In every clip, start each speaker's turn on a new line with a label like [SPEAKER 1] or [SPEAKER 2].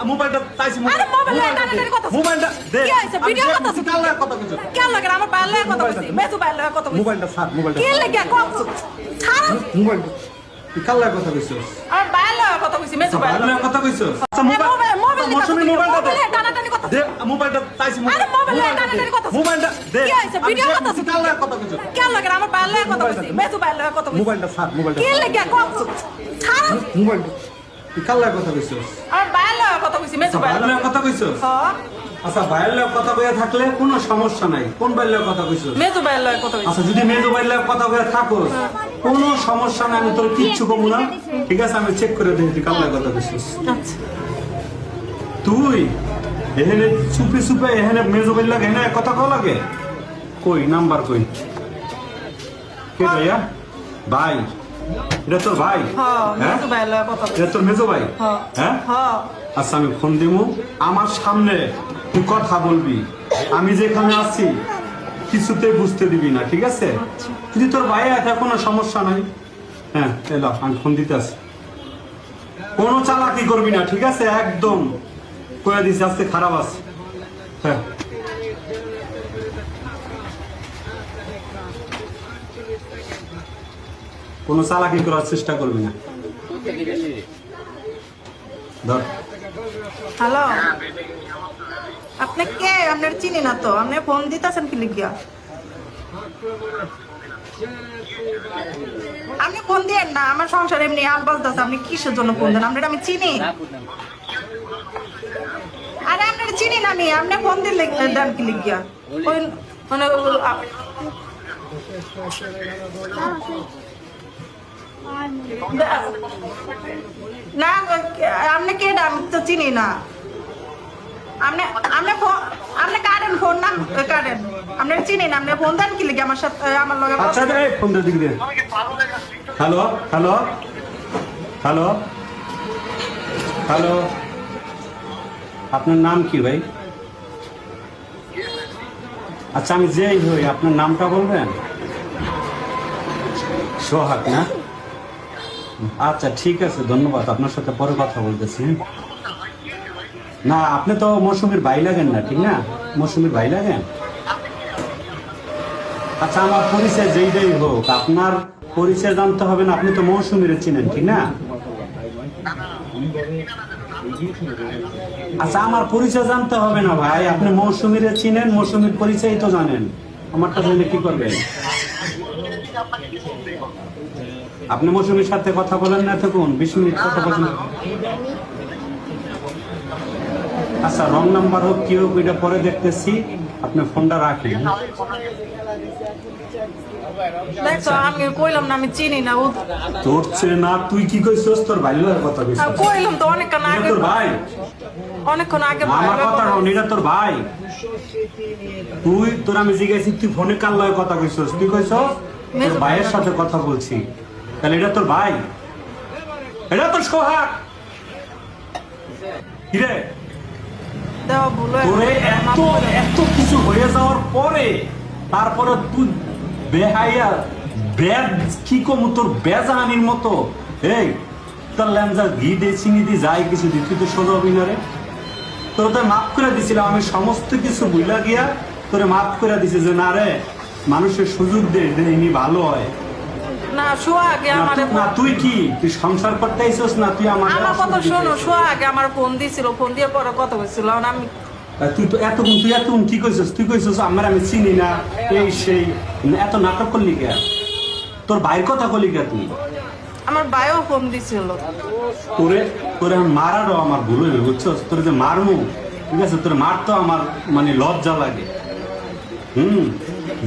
[SPEAKER 1] মোবাইলটা চাইছি মোবাইলটা দে মোবাইলটা ছাড় মোবাইলটা কাল্লা কথা কইছস কথা কইছস আচ্ছা মোবাইলটা দে মোবাইলটা চাইছি মোবাইলটা দে কাল্লা কথা কইছস মোবাইলটা ছাড় মোবাইলটা মোবাইলটা কাল্লা কথা কইছস কথা কইছস আচ্ছা বাইরের কথা কইয়া থাকলে কোনো সমস্যা নাই কোন বাইরের কথা কইছস আচ্ছা যদি মেজো বাইরের কথা কইয়া থাকোস কোনো সমস্যা নাই আমি তোর কিচ্ছু কমু না ঠিক আছে আমি চেক করে দেখি তুই কাল্লা কথা কইছস তুই এখানে চুপে চুপে এখানে মেজো বাইরের লাগে এখানে কথা কও লাগে কই নাম্বার কই কে ভাইয়া ভাই এটা তোর ভাই এটা তোর মেজো ভাই হ্যাঁ আচ্ছা আমি ফোন দিমু আমার সামনে তুই কথা বলবি আমি যেখানে আছি কিছুতে বুঝতে দিবি না ঠিক আছে যদি তোর ভাই আছে কোনো সমস্যা নাই হ্যাঁ এলো আমি ফোন দিতে আসি কোনো চালাকি করবি না ঠিক আছে একদম কয়ে দিছি আজকে খারাপ আছে হ্যাঁ কোনো চালাকি করার চেষ্টা করবি না ধর
[SPEAKER 2] হ্যালো আপনি কে আপনার চিনি না তো আপনি ফোন দিতেছেন কি লিখিয়া আপনি ফোন দিয়েন না আমার সংসার এমনি আল বাজতেছে আপনি কিসের জন্য ফোন দেন আপনার আমি চিনি আরে আপনার চিনি না আমি আপনি ফোন দিলে দেন কি লিখিয়া ওই মানে না আপনি কে আমি তো চিনি না আপনি আপনি আপনি কাটেন ফোন না কাটেন আপনি চিনি না আপনি ফোন দেন কি লিখে আমার সাথে আমার লগে
[SPEAKER 1] আচ্ছা রে ফোন দে দিকে হ্যালো হ্যালো হ্যালো হ্যালো আপনার নাম কি ভাই আচ্ছা আমি যেই হই আপনার নামটা বলবেন সোহাগ না আচ্ছা ঠিক আছে ধন্যবাদ আপনার সাথে পরে কথা বলতেছি না আপনি তো মৌসুমীর ভাই লাগেন না ঠিক না মৌসুমীর ভাই লাগেন আচ্ছা আমার পরিচয় যেইটাই হোক আপনার পরিচয় জানতে হবে না আপনি তো মৌসুমীর চিনেন ঠিক না আচ্ছা আমার পরিচয় জানতে হবে না ভাই আপনি মৌসুমীর চিনেন মৌসুমীর পরিচয় তো জানেন আমারটা জেনে কি করবেন আপনি মৌসুমীর সাথে কথা বলেন না তখন 20 মিনিট কথা বলেন আচ্ছা রং নাম্বার হোক কি হোক এটা পরে দেখতেছি আপনি ফোনটা রাখেন
[SPEAKER 2] দেখো আমি কইলাম না আমি চিনি না ও
[SPEAKER 1] তোর চেনা তুই কি কইছস তোর ভাইলার কথা কইছস
[SPEAKER 2] কইলাম তো অনেকক্ষণ আগে
[SPEAKER 1] তোর ভাই
[SPEAKER 2] অনেকক্ষণ আগে
[SPEAKER 1] আমার কথা হন এটা তোর ভাই তুই তোর আমি জিজ্ঞাসি তুই ফোনে কার লয় কথা কইছস তুই কইছস তোর ভাইয়ের সাথে কথা বলছি তাহলে এটা তোর ভাই এটা তোর সোহাগ কিরে তোরে এত এত কিছু হয়ে যাওয়ার পরে তারপরে তুই বেহাইয়া কি কম তোর বেজানির মতো এই তোর ল্যাঞ্জা ঘি দিয়ে চিনি দিয়ে যাই কিছু দি তুই তো সোজা অভিনয় তোর তো মাফ করে দিছিলাম আমি সমস্ত কিছু ভুলা গিয়া তোরে মাফ করে দিছি যে না রে মানুষের সুযোগ দেয়নি ভালো হয়
[SPEAKER 2] না সোহাগে আমারে
[SPEAKER 1] না তুই কি তুই সংসার করতে আইছস না তুই আমার
[SPEAKER 2] কথা শোনো সোহাগে আমার ফোন দিছিল ফোন দিয়ে পরে কথা কইছিল আমি
[SPEAKER 1] তুই তো এতক্ষণ কি কইছস তুই কইছস আমার আমি চিনি না এই সেই এত নাটক করলি কে তোর ভাইয়ের কথা কইলি কে তুই
[SPEAKER 2] আমার ভাইও ফোন দিছিল
[SPEAKER 1] তোরে মারারও আমার ভুল হইবে বুঝছস তোর যে মারমু ঠিক আছে তোর মার তো আমার মানে লজ্জা লাগে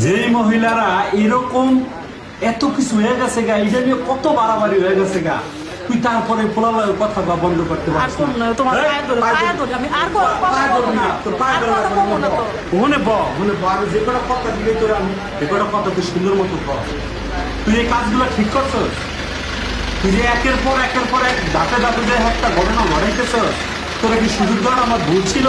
[SPEAKER 1] যেই মহিলারা এরকম এত কিছু হয়ে গেছে গা এটা নিয়ে কত বাড়াবাড়ি হয়ে গেছে গা তুই তারপরে পোলালয় কথা বন্ধ করতে পারছিস মনে আমি যে কটা কথা দিলে তোর আমি এ কটা কথা তুই সুন্দর মতো কর তুই এই কাজগুলো ঠিক করছস তুই যে একের পর এক ধাপে ধাপে যে একটা ঘটনা ঘটাইতেছস তোরা কি সুযোগ দেওয়ার আমার ভুল ছিল